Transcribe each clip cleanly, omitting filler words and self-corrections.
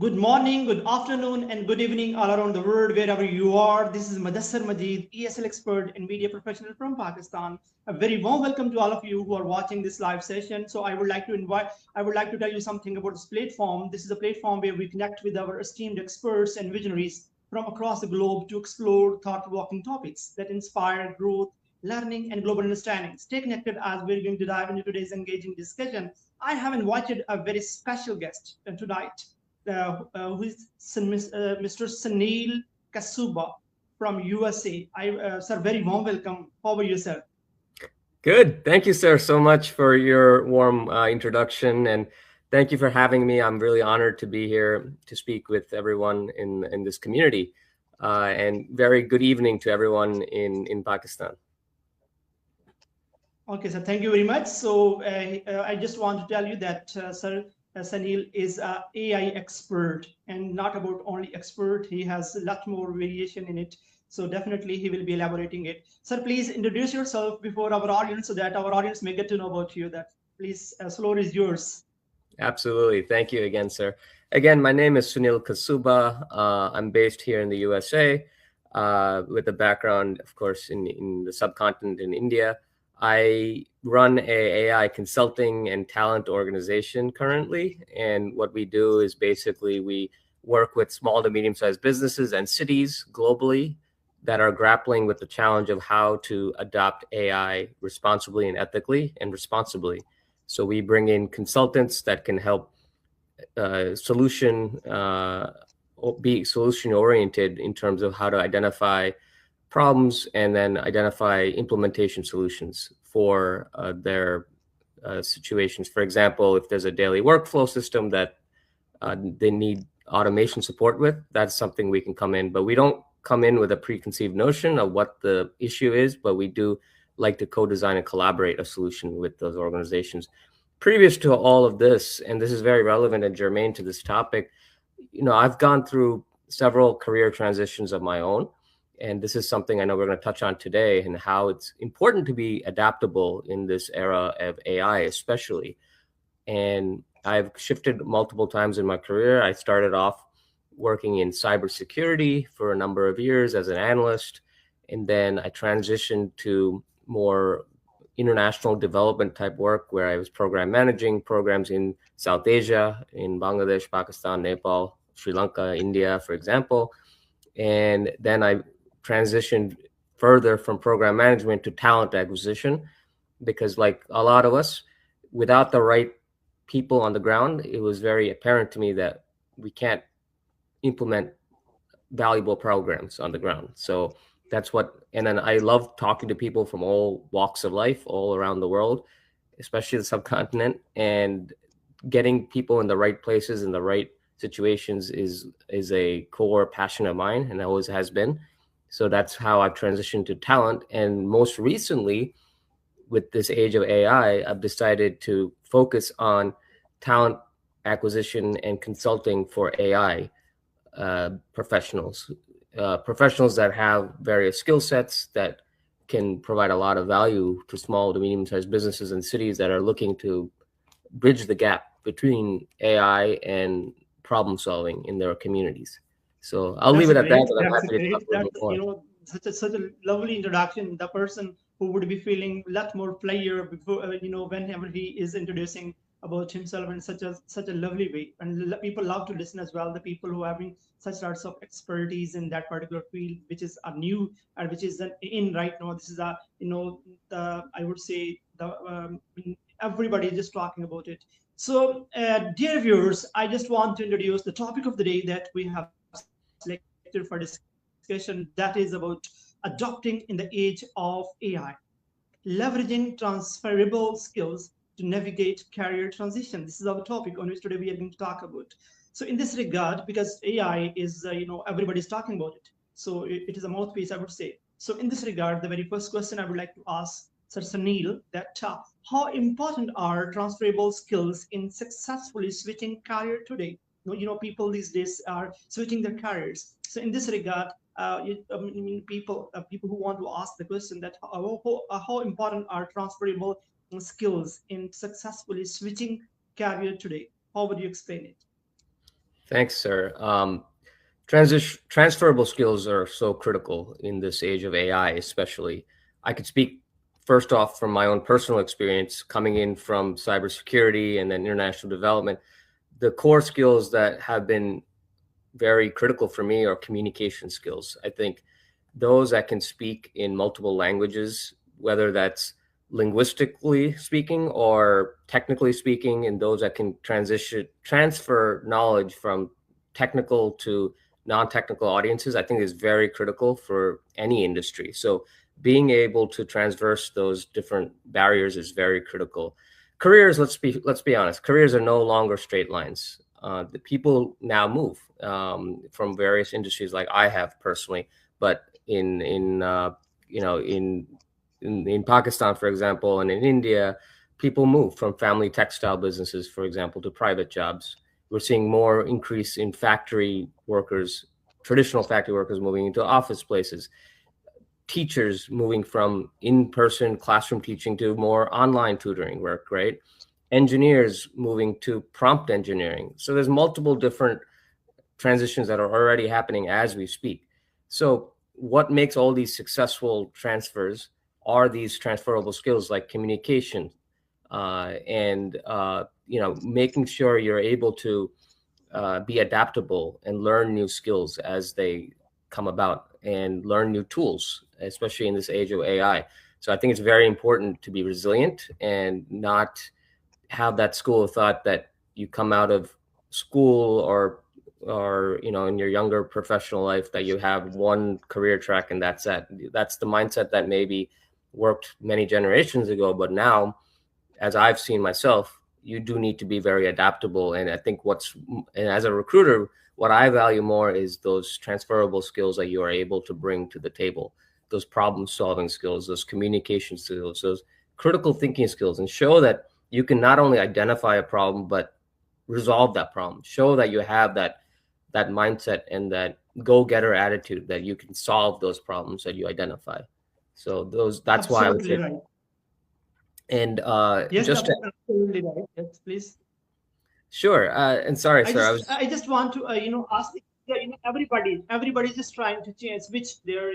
Good morning, good afternoon, and good evening all around the world, wherever you are. This is Mudassar Majeed, ESL expert and media professional from Pakistan. A very warm welcome to all of you who are watching this live session. So I would like to tell you something about this platform. This is a platform where we connect with our esteemed experts and visionaries from across the globe to explore thought-provoking topics that inspire growth, learning, and global understanding. Stay connected as we're going to dive into today's engaging discussion. I have invited a very special guest tonight who is Mr. Sunil Kasuba from USA. Sir, very warm welcome. How are you, sir? Good. Thank you, sir, so much for your warm introduction, and thank you for having me. I'm really honored to be here to speak with everyone in this community. And very good evening to everyone in Pakistan. Okay, sir. Thank you very much. So I just want to tell you that Sir Sunil is a AI expert, and not about only expert. He has a lot more variation in it. So definitely he will be elaborating it. Sir, please introduce yourself before our audience so that our audience may get to know about you. That please, floor is yours. Absolutely. Thank you again, sir. Again, my name is Sunil Kasuba. I'm based here in the USA with a background, of course, in the subcontinent in India. I run a AI consulting and talent organization currently. And what we do is basically we work with small to medium sized businesses and cities globally that are grappling with the challenge of how to adopt AI responsibly and ethically and responsibly. So we bring in consultants that can help solution be solution oriented in terms of how to identify problems and then identify implementation solutions for their situations. For example, if there's a daily workflow system that they need automation support with, that's something we can come in. But we don't come in with a preconceived notion of what the issue is, but we do like to co-design and collaborate a solution with those organizations. Previous to all of this, and this is very relevant and germane to this topic, I've gone through several career transitions of my own. And this is something I know we're going to touch on today, and how it's important to be adaptable in this era of AI, especially. And I've shifted multiple times in my career. I started off working in cybersecurity for a number of years as an analyst, and then I transitioned to more international development type work where I was program managing programs in South Asia, in Bangladesh, Pakistan, Nepal, Sri Lanka, India, for example. And then I transitioned further from program management to talent acquisition, because like a lot of us, without the right people on the ground, it was very apparent to me that we can't implement valuable programs on the ground. So that's what, and then I love talking to people from all walks of life, all around the world, especially the subcontinent, and getting people in the right places in the right situations is a core passion of mine, and always has been. So that's how I've transitioned to talent. And most recently, with this age of AI, I've decided to focus on talent acquisition and consulting for AI professionals, professionals that have various skill sets that can provide a lot of value to small to medium sized businesses and cities that are looking to bridge the gap between AI and problem solving in their communities. So I'll leave That's it a at that, great. but I'm That's a happy to talk great. a little That's bit more. such a lovely introduction. The person who would be feeling a lot more player before whenever he is introducing about himself in such a lovely way, and people love to listen as well. The people who are having such sorts of expertise in that particular field, which is a new and which is in right now. This is a the I would say the everybody is just talking about it. So, dear viewers, I just want to introduce the topic of the day that we have selected for discussion. That is about adopting in the age of AI, leveraging transferable skills to navigate career transition. This is our topic on which today we are going to talk about. So, in this regard, because AI is, everybody's talking about it, so it is a mouthpiece, I would say. So, in this regard, the very first question I would like to ask Sir Sunil that how important are transferable skills in successfully switching career today? People these days are switching their careers. So, in this regard, people who want to ask the question that how important are transferable skills in successfully switching career today? How would you explain it? Thanks, sir. Transferable skills are so critical in this age of AI, especially. I could speak first off from my own personal experience coming in from cybersecurity and then international development. The core skills that have been very critical for me are communication skills. I think those that can speak in multiple languages, whether that's linguistically speaking or technically speaking, and those that can transfer knowledge from technical to non-technical audiences, I think is very critical for any industry. So being able to transverse those different barriers is very critical. Careers, let's be honest, careers are no longer straight lines. The people now move from various industries, like I have personally, but in Pakistan, for example, and in India, people move from family textile businesses, for example, to private jobs. We're seeing more increase in factory workers, traditional factory workers moving into office places, teachers moving from in-person classroom teaching to more online tutoring work, right? Engineers moving to prompt engineering. So there's multiple different transitions that are already happening as we speak. So what makes all these successful transfers are these transferable skills like communication, and making sure you're able to be adaptable and learn new skills as they come about and learn new tools, especially in this age of AI. So I think it's very important to be resilient and not have that school of thought that you come out of school or in your younger professional life that you have one career track and that's it. That's the mindset that maybe worked many generations ago, but now, as I've seen myself, you do need to be very adaptable. And I think and as a recruiter, what I value more is those transferable skills that you are able to bring to the table, those problem solving skills, those communication skills, those critical thinking skills, and show that you can not only identify a problem, but resolve that problem. Show that you have that mindset and that go-getter attitude that you can solve those problems that you identify. So that's why I would Absolutely say. right. And Yes, just to, absolutely right. Yes, please. sure. And sorry, sir, I just want to ask, yeah, everybody's just trying to change, which they're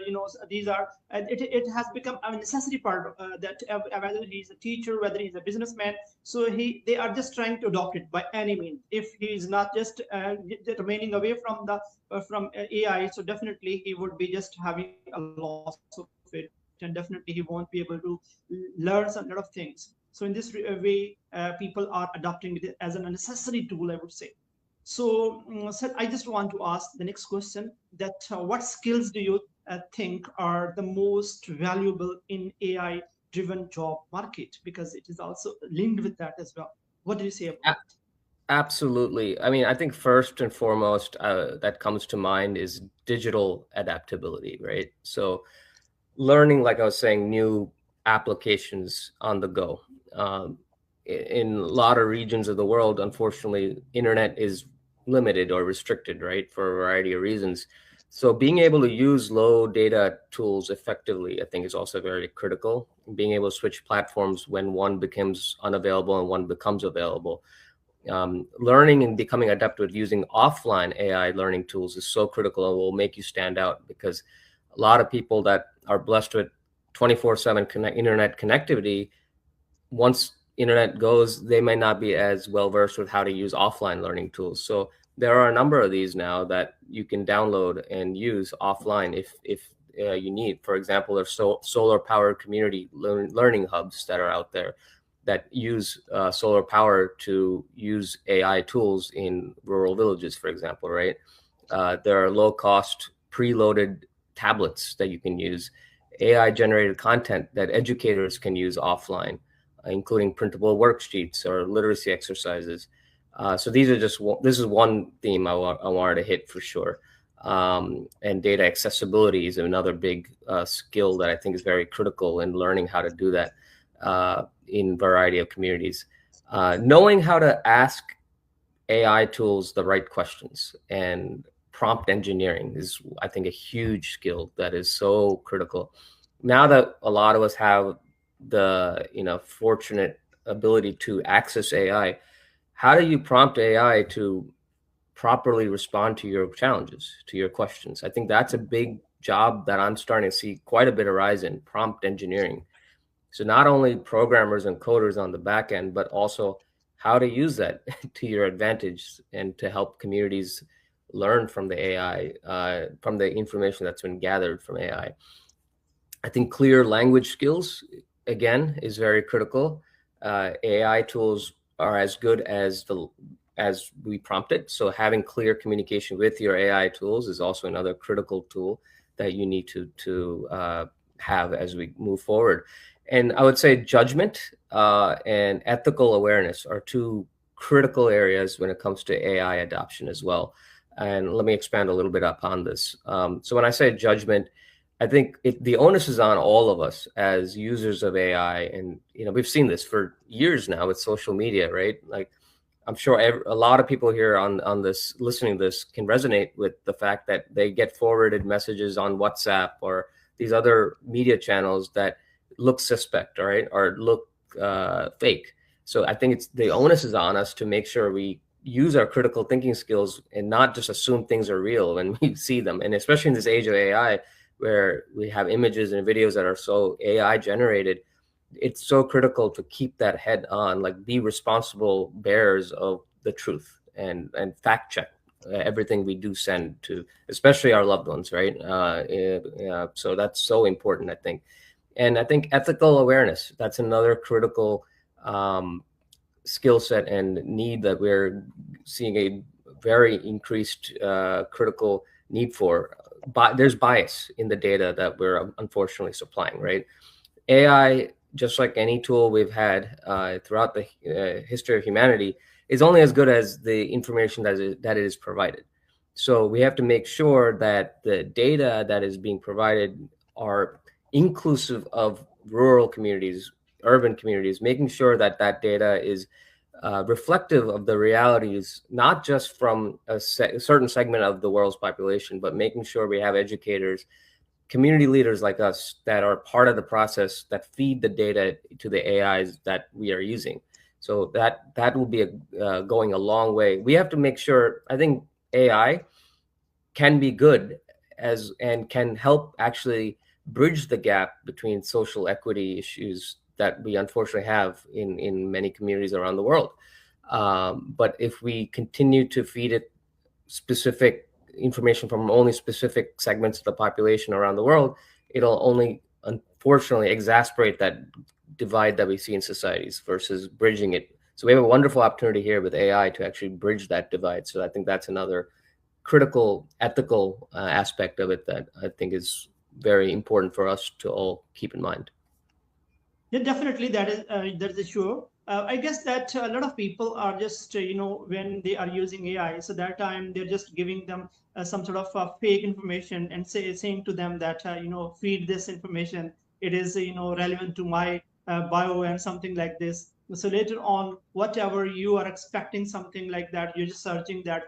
these are, and it has become a necessary part that whether he's a teacher, whether he's a businessman, so they are just trying to adopt it by any means. If he is not just remaining away from the from AI, so definitely he would be just having a loss of it, and definitely he won't be able to learn a lot of things. So in this way, people are adopting it as a necessary tool, I would say. So, Sir, I just want to ask the next question that what skills do you think are the most valuable in AI driven job market? Because it is also linked with that as well. What do you say about it? absolutely. I mean, I think first and foremost that comes to mind is digital adaptability, right? So learning, like I was saying, new applications on the go. In a lot of regions of the world, unfortunately, internet is limited or restricted, right, for a variety of reasons. So being able to use low data tools effectively, I think, is also very critical. Being able to switch platforms when one becomes unavailable and one becomes available. Learning and becoming adept with using offline AI learning tools is so critical and will make you stand out, because a lot of people that are blessed with 24/7 internet connectivity, once internet goes, they may not be as well versed with how to use offline learning tools. So there are a number of these now that you can download and use offline if you need. For example, there's solar powered community learning hubs that are out there that use solar power to use AI tools in rural villages, for example, right? There are low cost preloaded tablets that you can use, AI generated content that educators can use offline, including printable worksheets or literacy exercises. So these are this is one theme I wanted to hit for sure. And data accessibility is another big skill that I think is very critical in learning how to do that in a variety of communities. Knowing how to ask AI tools the right questions and prompt engineering is, I think, a huge skill that is so critical. Now that a lot of us have the fortunate ability to access AI, how do you prompt AI to properly respond to your challenges, to your questions. I think that's a big job that I'm starting to see quite a bit of rise in, prompt engineering. So not only programmers and coders on the back end, but also how to use that to your advantage and to help communities learn from the AI, from the information that's been gathered from AI. I think clear language skills, again, is very critical. AI tools are as good as we prompt it. So having clear communication with your AI tools is also another critical tool that you need to have as we move forward. And I would say judgment and ethical awareness are two critical areas when it comes to AI adoption as well. And let me expand a little bit upon this. So when I say judgment, I think the onus is on all of us as users of AI, and we've seen this for years now with social media, right? Like, I'm sure a lot of people here on this listening to this can resonate with the fact that they get forwarded messages on WhatsApp or these other media channels that look suspect, all right, or look fake. So I think the onus is on us to make sure we use our critical thinking skills and not just assume things are real when we see them. And especially in this age of AI, where we have images and videos that are so AI generated, it's so critical to keep that head on, like be responsible bearers of the truth and fact check everything we do send to, especially our loved ones, right? So that's so important, I think. And I think ethical awareness, that's another critical skill set and need that we're seeing a very increased critical need for. But there's bias in the data that we're unfortunately supplying, right? AI, just like any tool we've had throughout the history of humanity, is only as good as the information that it is provided. So we have to make sure that the data that is being provided are inclusive of rural communities, urban communities, making sure that that data is reflective of the realities, not just from a certain segment of the world's population, but making sure we have educators, community leaders like us that are part of the process that feed the data to the AIs that we are using. So that will be going a long way. We have to make sure, I think AI can be good and can help actually bridge the gap between social equity issues that we unfortunately have in many communities around the world. But if we continue to feed it specific information from only specific segments of the population around the world, it'll only unfortunately exacerbate that divide that we see in societies versus bridging it. So we have a wonderful opportunity here with AI to actually bridge that divide. So I think that's another critical ethical aspect of it that I think is very important for us to all keep in mind. Yeah, definitely that is sure. I guess that a lot of people are just when they are using AI, so that time they're just giving them some sort of fake information and saying to them that feed this information. It is relevant to my bio and something like this. So later on, whatever you are expecting something like that, you're just searching that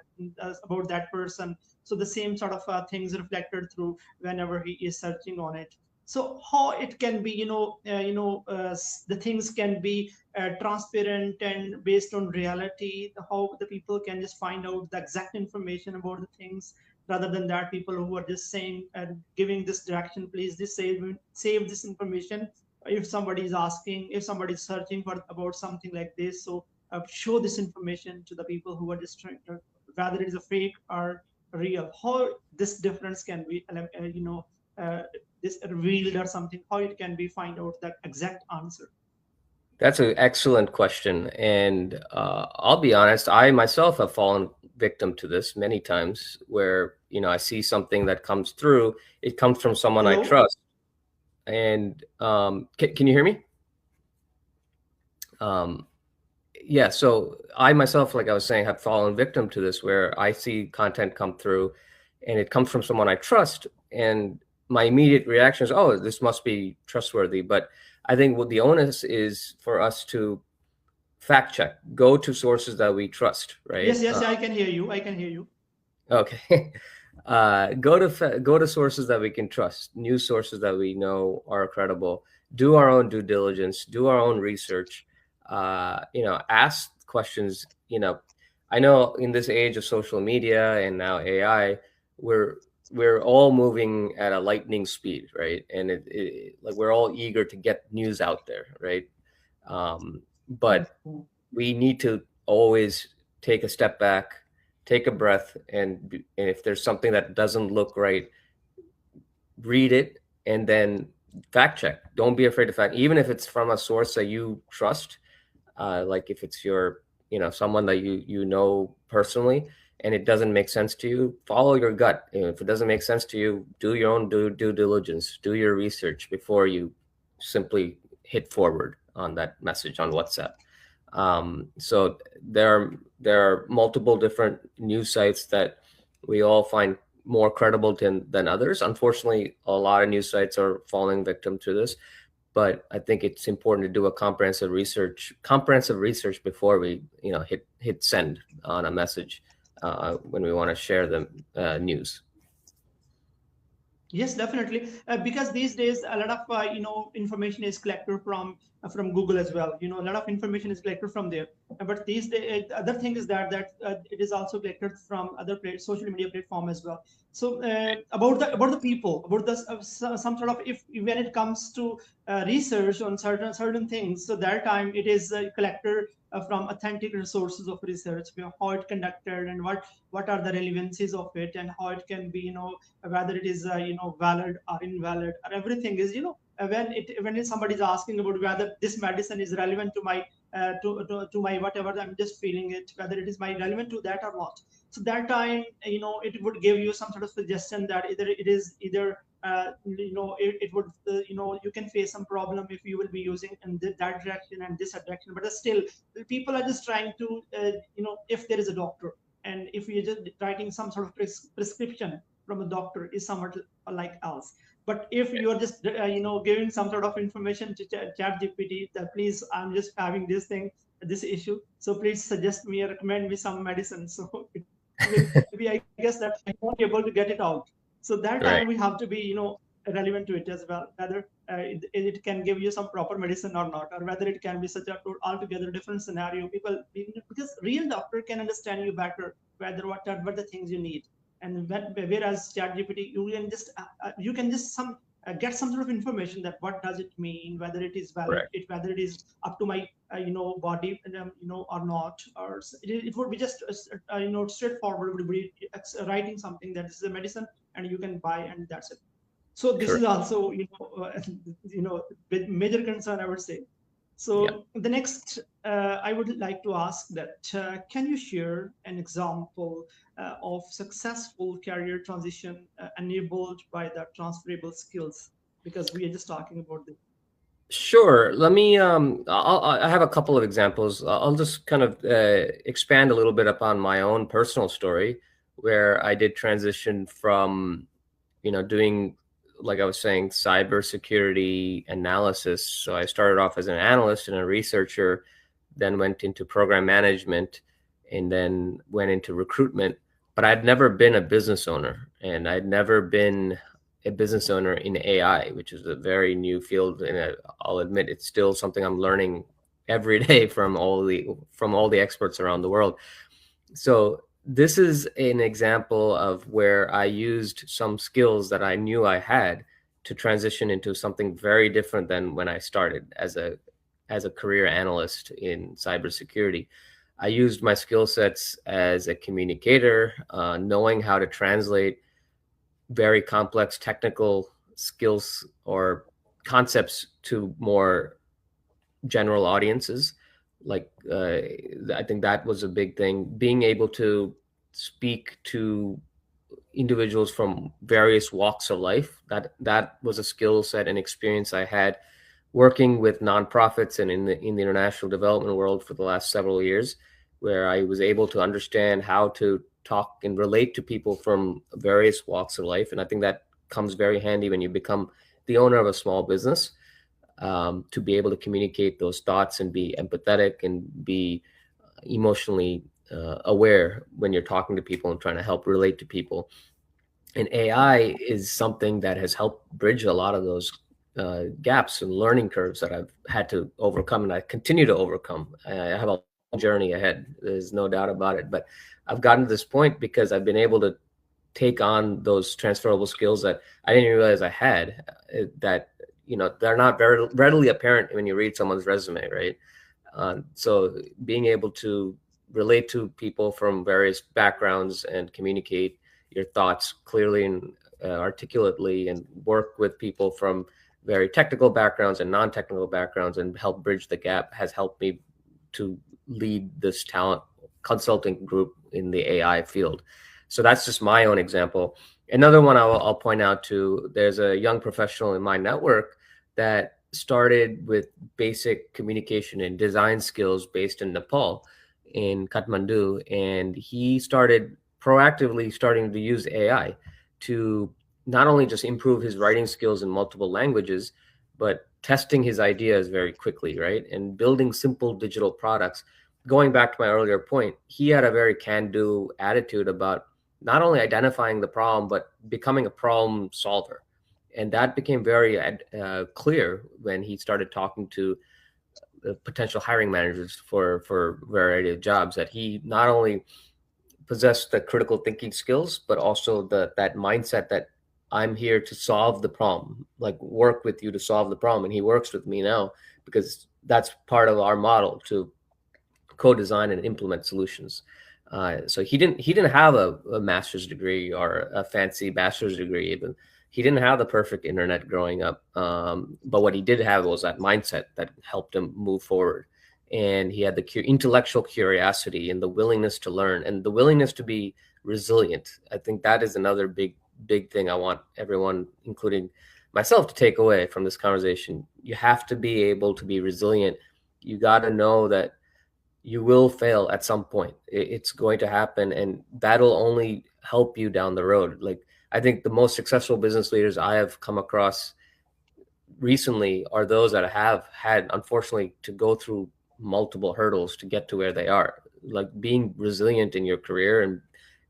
about that person. So the same sort of things reflected through whenever he is searching on it. So how it can be the things can be transparent and based on reality, how the people can just find out the exact information about the things, rather than that people who are just saying and giving this direction, please just save this information. If somebody is asking, if somebody is searching for about something like this, so show this information to the people who are just trying to, whether it is a fake or real, how this difference can be uh, this revealed or something, how it can be find out that exact answer. That's an excellent question. And I'll be honest, I myself have fallen victim to this many times where, I see something that comes through, it comes from someone I Hello? trust. And can you hear me? Yeah, so I myself, like I was saying, have fallen victim to this where I see content come through and it comes from someone I trust. And my immediate reaction is, oh, this must be trustworthy. But I think what the onus is for us to fact check, go to sources that we trust, right? Yes, I can hear you. I can hear you. Okay. Go to sources that we can trust, news sources that we know are credible. Do our own due diligence. Do our own research. Ask questions. I know in this age of social media and now AI, we're we're all moving at a lightning speed, right? And like we're all eager to get news out there, right? But Yes. we need to always take a step back, take a breath, and if there's something that doesn't look right, read it and then fact check. Don't be afraid to fact, even if it's from a source that you trust, like if it's your, someone that you know personally, and it doesn't make sense to you, follow your gut. If it doesn't make sense to you, do your own due diligence, do your research before you simply hit forward on that message on WhatsApp. So there are multiple different news sites that we all find more credible than others. Unfortunately, a lot of news sites are falling victim to this, but I think it's important to do a comprehensive research before we, hit send on a message when we want to share the news. Yes, definitely. Because these days a lot of information is collected from Google as well. A lot of information is collected from there. But these days, the other thing is that it is also collected from other social media platform as well. So about the people, about the some sort of, if when it comes to research on certain things, so that time it is collected from authentic resources of research, how it conducted and what are the relevancies of it, and how it can be, whether it is valid or invalid, or everything is, when somebody is asking about whether this medicine is relevant to my to my whatever I'm just feeling it, whether it is my relevant to that or not. So that time, it would give you some sort of suggestion that either it is either it would you can face some problem if you will be using in that direction and this direction. But still, people are just trying to if there is a doctor, and if you're just writing some sort of prescription from a doctor, is somewhat like else. But if you're just giving some sort of information to chat gpt, that please, I'm just having this thing, this issue, so please suggest me or recommend me some medicine, so it will be, I guess, that I won't be able to get it out. So that Right. time we have to be relevant to it as well, whether it can give you some proper medicine or not, or whether it can be such a altogether different scenario. People, because real doctor can understand you better, whether what the things you need. And whereas ChatGPT, you can just get some sort of information that what does it mean, whether it is valid, Correct. whether it is up to my body, or not, or it would be just straightforward. Would be writing something that this is a medicine and you can buy, and that's it. So this is Correct. also with major concern, I would say. Yeah. So the next, I would like to ask that, can you share an example of successful career transition enabled by the transferable skills? Because we are just talking about this. Sure. Let me. I have a couple of examples. I'll just kind of expand a little bit upon my own personal story, where I did transition from, doing, like I was saying, cybersecurity analysis. So I started off as an analyst and a researcher, then went into program management, and then went into recruitment. But I'd never been a business owner, and I'd never been a business owner in AI, which is a very new field. And I'll admit it's still something I'm learning every day from all the experts around the world. So this is an example of where I used some skills that I knew I had to transition into something very different than when I started as a career analyst in cybersecurity. I used my skill sets as a communicator, knowing how to translate very complex technical skills or concepts to more general audiences. Like I think that was a big thing, being able to speak to individuals from various walks of life. That was a skill set and experience I had working with nonprofits and in the international development world for the last several years, where I was able to understand how to talk and relate to people from various walks of life. And I think that comes very handy when you become the owner of a small business, to be able to communicate those thoughts and be empathetic and be emotionally aware when you're talking to people and trying to help relate to people. And AI is something that has helped bridge a lot of those gaps and learning curves that I've had to overcome, and I continue to overcome. I have a journey ahead. There's no doubt about it. But I've gotten to this point because I've been able to take on those transferable skills that I didn't realize I had, that, they're not very readily apparent when you read someone's resume, right? So being able to relate to people from various backgrounds and communicate your thoughts clearly and articulately, and work with people from very technical backgrounds and non-technical backgrounds and help bridge the gap has helped me to lead this talent consulting group in the AI field. So that's just my own example. Another one I'll point out to, there's a young professional in my network that started with basic communication and design skills based in Nepal, in Kathmandu, and he started proactively starting to use AI to not only just improve his writing skills in multiple languages, but testing his ideas very quickly, right? And building simple digital products. Going back to my earlier point, he had a very can-do attitude about not only identifying the problem, but becoming a problem solver. And that became very clear when he started talking to potential hiring managers for a variety of jobs, that he not only possessed the critical thinking skills, but also that mindset that I'm here to solve the problem, like work with you to solve the problem. And he works with me now because that's part of our model, to co-design and implement solutions. So he didn't have a master's degree or a fancy bachelor's degree even. He didn't have the perfect internet growing up, but what he did have was that mindset that helped him move forward. And he had the intellectual curiosity and the willingness to learn and the willingness to be resilient. I think that is another big thing I want everyone, including myself, to take away from this conversation. You have to be able to be resilient. You got to know that you will fail at some point. It's going to happen, and that'll only help you down the road. Like, I think the most successful business leaders I have come across recently are those that have had, unfortunately, to go through multiple hurdles to get to where they are. Like, being resilient in your career and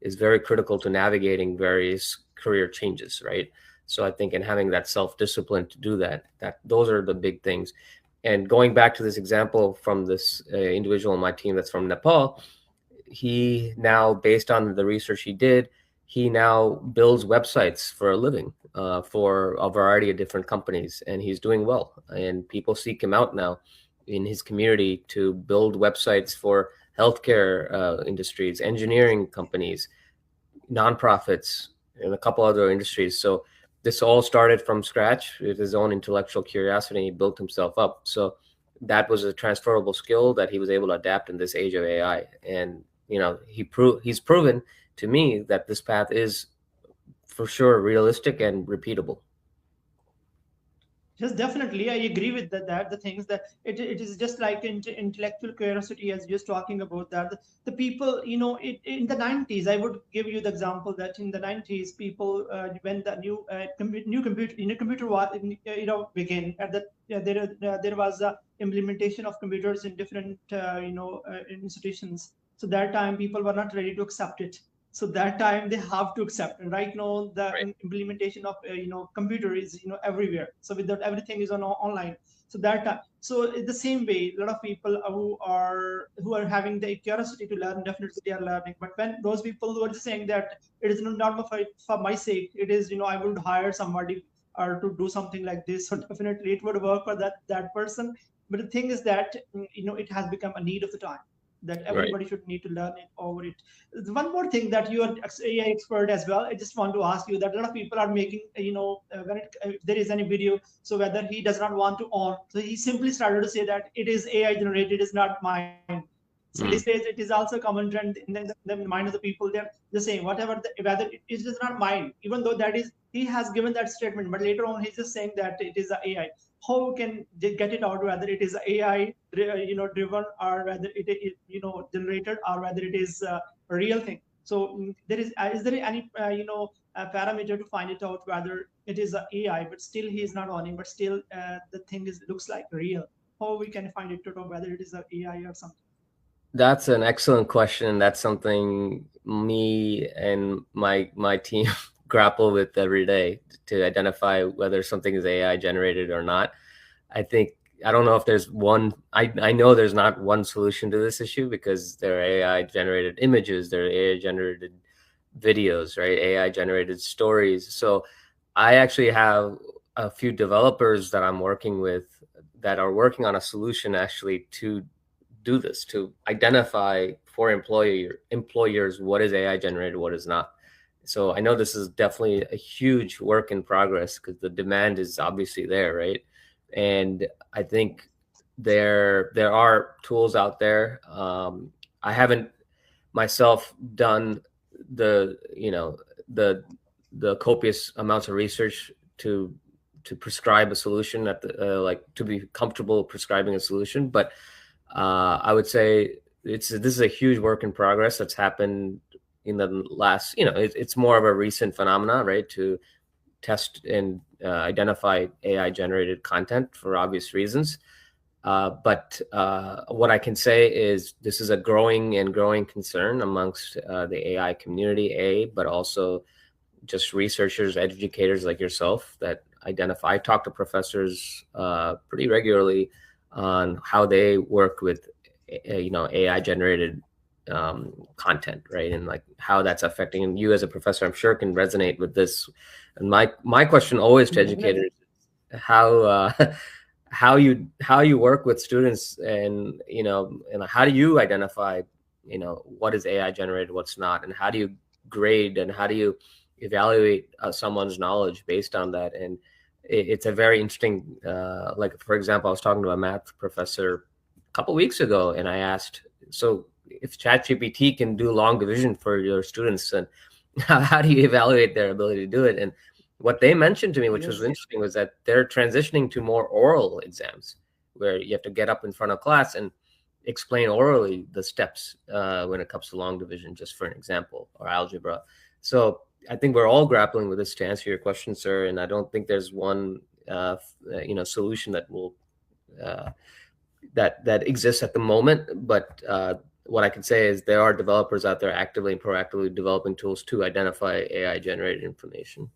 is very critical to navigating various career changes, right? So I think in having that self-discipline to do that those are the big things. And going back to this example from this individual on my team that's from Nepal, he now, based on the research he did, he now builds websites for a living for a variety of different companies, and he's doing well. And people seek him out now in his community to build websites for healthcare industries, engineering companies, nonprofits, and a couple other industries. So this all started from scratch with his own intellectual curiosity. He built himself up. So that was a transferable skill that he was able to adapt in this age of AI. And he's proven to me that this path is for sure realistic and repeatable. Yes, definitely. I agree with that. The things that it is just like intellectual curiosity, as you're talking about that. The people, in the 90s, I would give you the example that in the 90s, people, when the new computer was, began, at that there was a implementation of computers in different, institutions. So that time, people were not ready to accept it. So that time they have to accept. And right now the implementation of computer is everywhere. So without everything is on online. So that time, so in the same way, a lot of people who are having the curiosity to learn, definitely they are learning. But when those people who are just saying that it is not for my sake, it is I would hire somebody or to do something like this, so definitely it would work for that person. But the thing is that it has become a need of the time, that everybody should need to learn it over it. One more thing, that you are AI expert as well. I just want to ask you that a lot of people are making, if there is any video, so whether he does not want to own, so he simply started to say that it is AI generated, it is not mine. So these days it is also a common trend in the mind of the people. They're saying whether it is not mine, even though that is, he has given that statement, but later on he's just saying that it is a AI. How can they get it out whether it is AI driven, or whether it is generated, or whether it is a real thing? So is there any parameter to find it out whether it is a AI, but still he is not owning, but still the thing looks like real? How we can find it out whether it is a AI or something? That's an excellent question. That's something me and my team grapple with every day, to identify whether something is AI generated or not. I think I don't know if there's one. I know there's not one solution to this issue, because there are AI generated images, there are AI generated videos, right? AI generated stories. So I actually have a few developers that I'm working with that are working on a solution actually to do this, to identify for employers what is AI generated, what is not. So I know this is definitely a huge work in progress, because the demand is obviously there, right? And I think there are tools out there. I haven't myself done the the the copious amounts of research to prescribe a solution at the like to be comfortable prescribing a solution, but I would say this is a huge work in progress that's happened in the last, it's more of a recent phenomena, right? To test and identify AI generated content for obvious reasons. But what I can say is this is a growing concern amongst the AI community, but also just researchers, educators like yourself that identify. I talk to professors pretty regularly on how they work with AI generated content, right? And like how that's affecting, and you as a professor, I'm sure, can resonate with this. And my question always to educators, how how you work with students, and and how do you identify what is AI generated, what's not, and how do you grade, and how do you evaluate someone's knowledge based on that? And it's a very interesting, like, for example, I was talking to a math professor a couple weeks ago, and I asked, so if ChatGPT can do long division for your students, and how do you evaluate their ability to do it? And what they mentioned to me, which was interesting, was that they're transitioning to more oral exams, where you have to get up in front of class and explain orally the steps when it comes to long division, just for an example, or algebra. So I think we're all grappling with this, to answer your question, sir. And I don't think there's one solution that will that exists at the moment. But what I can say is there are developers out there actively and proactively developing tools to identify AI generated information.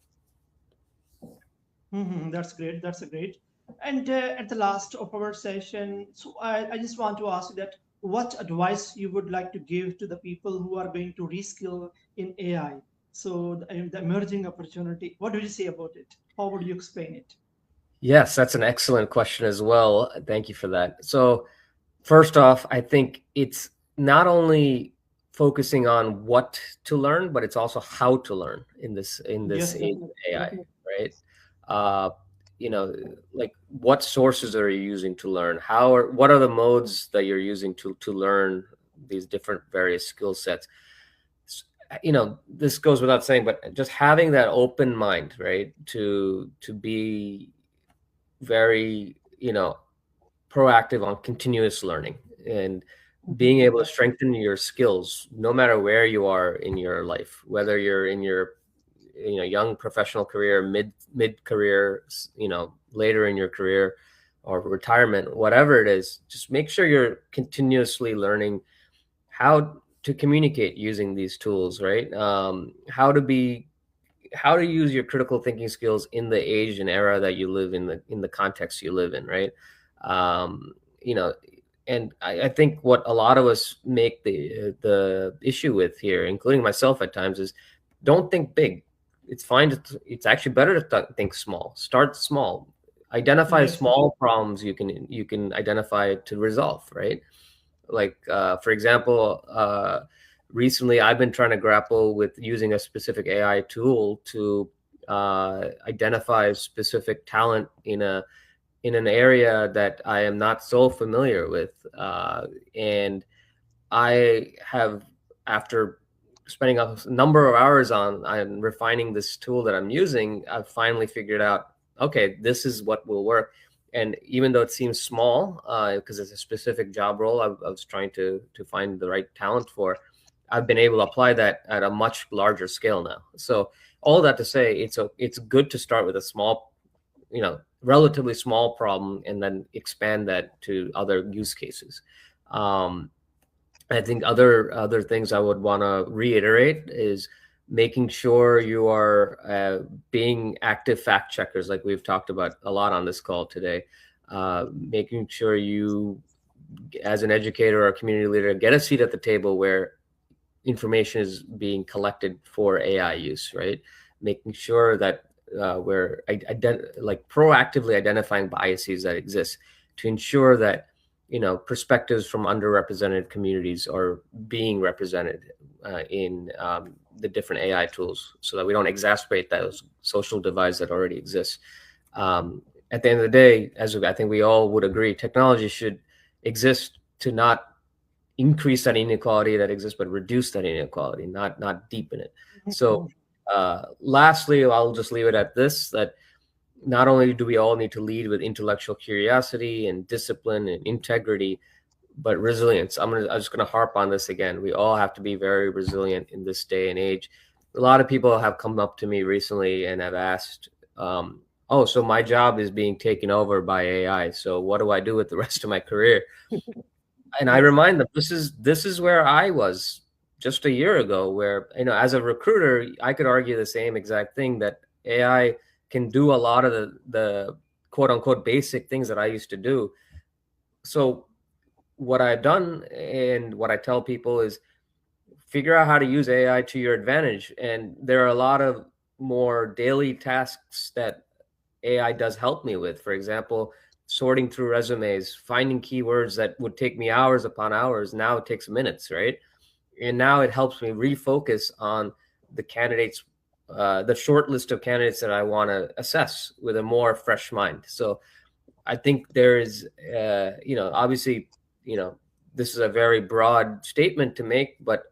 That's great. That's a great. And at the last of our session, so I just want to ask you that what advice you would like to give to the people who are going to reskill in AI? So the emerging opportunity, what would you say about it? How would you explain it? Yes, that's an excellent question as well. Thank you for that. So first off, I think it's not only focusing on what to learn, but it's also how to learn in this Yes, age of definitely, AI, definitely. right? Uh, like, what sources are you using to learn? What are the modes that you're using to learn these different various skill sets? This goes without saying, but just having that open mind, right? To be very, proactive on continuous learning, and being able to strengthen your skills no matter where you are in your life, whether you're in your young professional career, mid career, later in your career, or retirement, whatever it is. Just make sure you're continuously learning how to communicate using these tools, right? How to use your critical thinking skills in the age and era that you live in the context you live in, right? um, you know and I think what a lot of us make the issue with here, including myself at times, is don't think big. It's fine it's actually better to think small. Start small. Identify Yes, small problems you can identify to resolve, right? Like, for example, recently I've been trying to grapple with using a specific AI tool to identify specific talent in an area that I am not so familiar with. And I have, after spending a number of hours on refining this tool that I'm using, I've finally figured out, okay, this is what will work. And even though it seems small, because it's a specific job role I was trying to find the right talent for, I've been able to apply that at a much larger scale now. So all that to say, it's good to start with a small, relatively small problem, and then expand that to other use cases. Um, I think other things I would want to reiterate is making sure you are being active fact checkers, like we've talked about a lot on this call today. making sure you, as an educator or community leader, get a seat at the table where information is being collected for AI use, right? Making sure that we're like proactively identifying biases that exist to ensure that perspectives from underrepresented communities are being represented in the different AI tools, so that we don't exacerbate those social divides that already exist. At the end of the day, as I think we all would agree, technology should exist to not increase that inequality that exists, but reduce that inequality, not deepen it. So, lastly, I'll just leave it at this: that not only do we all need to lead with intellectual curiosity and discipline and integrity, but resilience. I'm just gonna harp on this again. We all have to be very resilient in this day and age. A lot of people have come up to me recently and have asked, "Oh, so my job is being taken over by AI. So what do I do with the rest of my career?" And I Yes. remind them, this is where I was just a year ago, where as a recruiter, I could argue the same exact thing, that AI can do a lot of the quote unquote basic things that I used to do. So what I've done and what I tell people is figure out how to use AI to your advantage. And there are a lot of more daily tasks that AI does help me with. For example, sorting through resumes, finding keywords that would take me hours upon hours. Now it takes minutes, right? And now it helps me refocus on the candidates, the short list of candidates that I want to assess with a more fresh mind. So I think there is, obviously, this is a very broad statement to make, but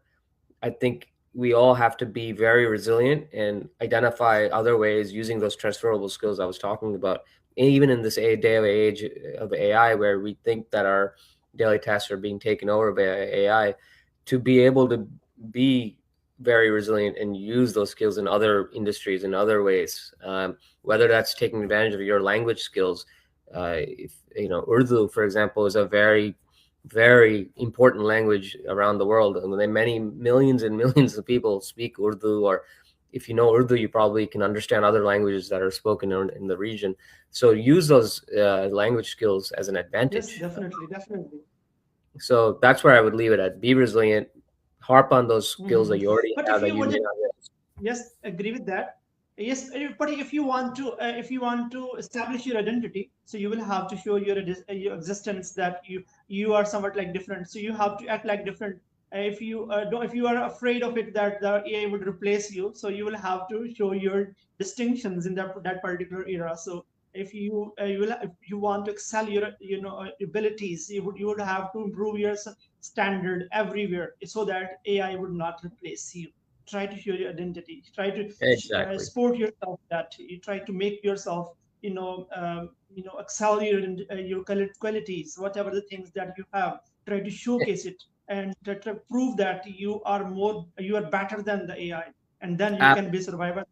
I think we all have to be very resilient and identify other ways using those transferable skills I was talking about. Even in this day of age of AI, where we think that our daily tasks are being taken over by AI, to be able to be very resilient and use those skills in other industries in other ways, whether that's taking advantage of your language skills. If, Urdu, for example, is a very very important language around the world, and many millions and millions of people speak Urdu. Or if you know Urdu, you probably can understand other languages that are spoken in the region. So use those language skills as an Yes, advantage. definitely, definitely. So that's where I would leave it at. Be resilient, harp on those skills Mhm. that you already But have if that you you may would, not get. yes, agree with that. Yes, but if you want to establish your identity, so you will have to show your existence, that you are somewhat like different. So you have to act like different. If you don't, if you are afraid of it that the AI would replace you, so you will have to show your distinctions in that particular era. So if you want to excel your abilities, you would have to improve your standard everywhere, so that AI would not replace you. Try to show your identity, try to Exactly. sport yourself, that you try to make yourself excel your qualities, whatever the things that you have, try to showcase it, and try to prove that you are better than the AI, and then you can be survivor.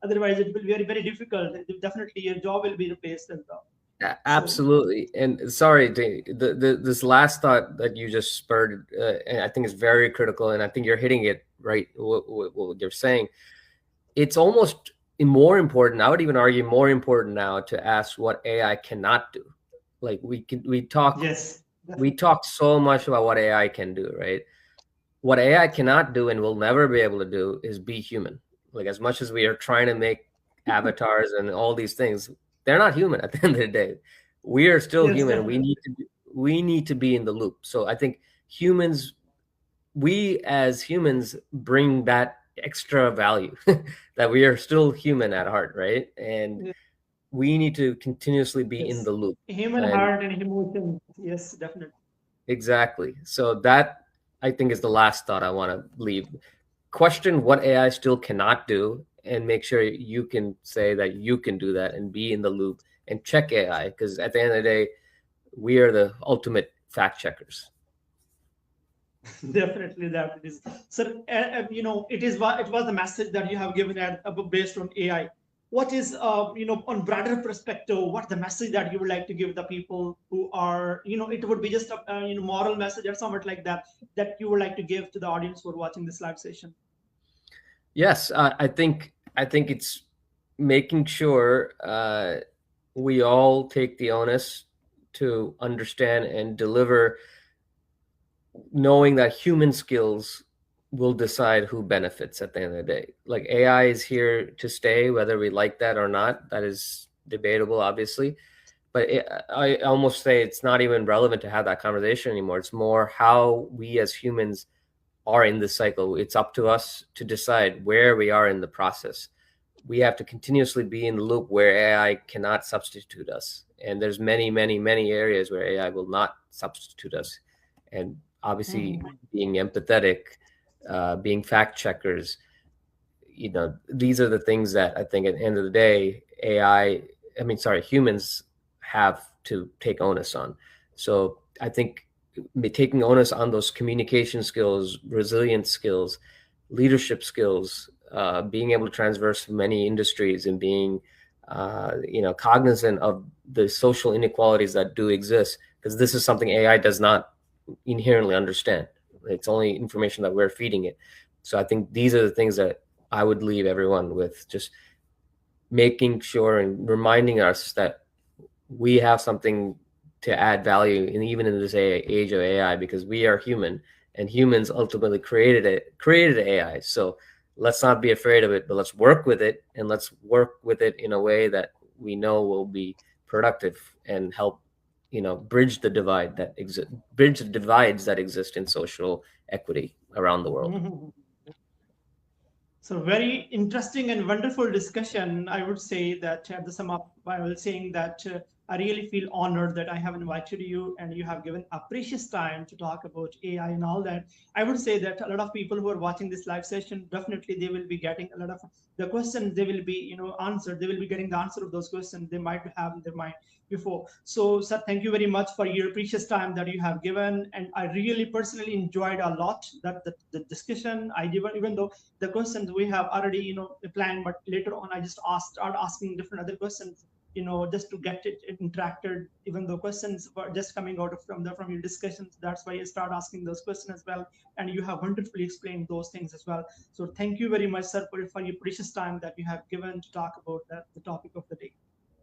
Otherwise it will be very very difficult. Definitely your job will be replaced as well. So Absolutely. And sorry, this last thought that you just spurred, and I think is very critical, and I think you're hitting it right. What you're saying, it's almost more important. I would even argue more important now to ask what AI cannot do. Like yes, we definitely. talk so much about what AI can do, right? What AI cannot do and will never be able to do is be human. Like, as much as we are trying to make avatars and all these things, they're not human at the end of the day. We are still Yes, human. definitely. We need to be in the loop. So I think humans, we as humans bring that extra value that we are still human at heart, right? And we need to continuously be in Yes, the loop. human And heart and emotions. Yes, definitely. exactly. So that, I think, is the last thought I want to leave. Question what AI still cannot do, and make sure you can say that you can do that and be in the loop and check AI, because at the end of the day, we are the ultimate fact checkers. Definitely, that it is. So, it was the message that you have given based on AI. What is, on broader perspective, what the message that you would like to give the people who are, it would be just a, moral message or somewhat like that, that you would like to give to the audience who are watching this live session. Yes, I think it's making sure we all take the onus to understand and deliver, knowing that human skills will decide who benefits at the end of the day. Like, AI is here to stay, whether we like that or not. That is debatable, obviously. But I almost say it's not even relevant to have that conversation anymore. It's more how we as humans are in this cycle. It's up to us to decide where we are in the process. We have to continuously be in the loop where AI cannot substitute us. And there's many, many, many areas where AI will not substitute us. And obviously, Mhm. being empathetic, being fact checkers, these are the things that I think at the end of the day, humans have to take onus on. So I think taking onus on those communication skills, resilience skills, leadership skills, being able to transverse many industries, and being cognizant of the social inequalities that do exist, because this is something AI does not inherently understand. It's only information that we're feeding it. So I think these are the things that I would leave everyone with, just making sure and reminding us that we have something to add value, and even in this age of AI, because we are human, and humans ultimately created AI. So let's not be afraid of it, but let's work with it, and let's work with it in a way that we know will be productive and help bridge the divides that exist in social equity around the world. Mhm. So very interesting and wonderful discussion. I would say that at the sum up, I was saying that I really feel honored that I have invited you and you have given a precious time to talk about AI and all that. I would say that a lot of people who are watching this live session, definitely they will be getting a lot of the questions they will be, answered. They will be getting the answer of those questions they might have in their mind before. So, sir, thank you very much for your precious time that you have given. And I really personally enjoyed a lot that the discussion. Even though the questions we have already planned, but later on I just start asking different other questions, just to get it interacted, even though questions were just coming out of from your discussions. That's why I start asking those questions as well, and you have wonderfully explained those things as well. So thank you very much, sir, for your precious time that you have given to talk about the topic of the day.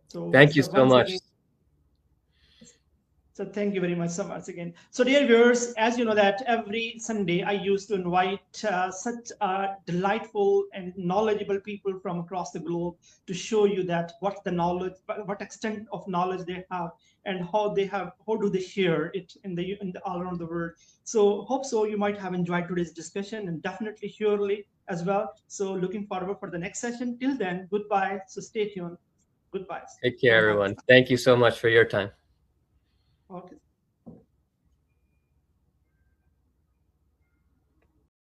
So, Thank you sir, so once much. again, so thank you very much so much again. So dear viewers, as you know that every Sunday I used to invite such delightful and knowledgeable people from across the globe to show you that what the knowledge, what extent of knowledge they have, and how do they share it in the all around the world. So hope so you might have enjoyed today's discussion, and definitely surely as well. So looking forward for the next session. Till then, goodbye. So stay tuned. Goodbye. Take care, Bye bye. everyone. Thank you so much for your time. Okay.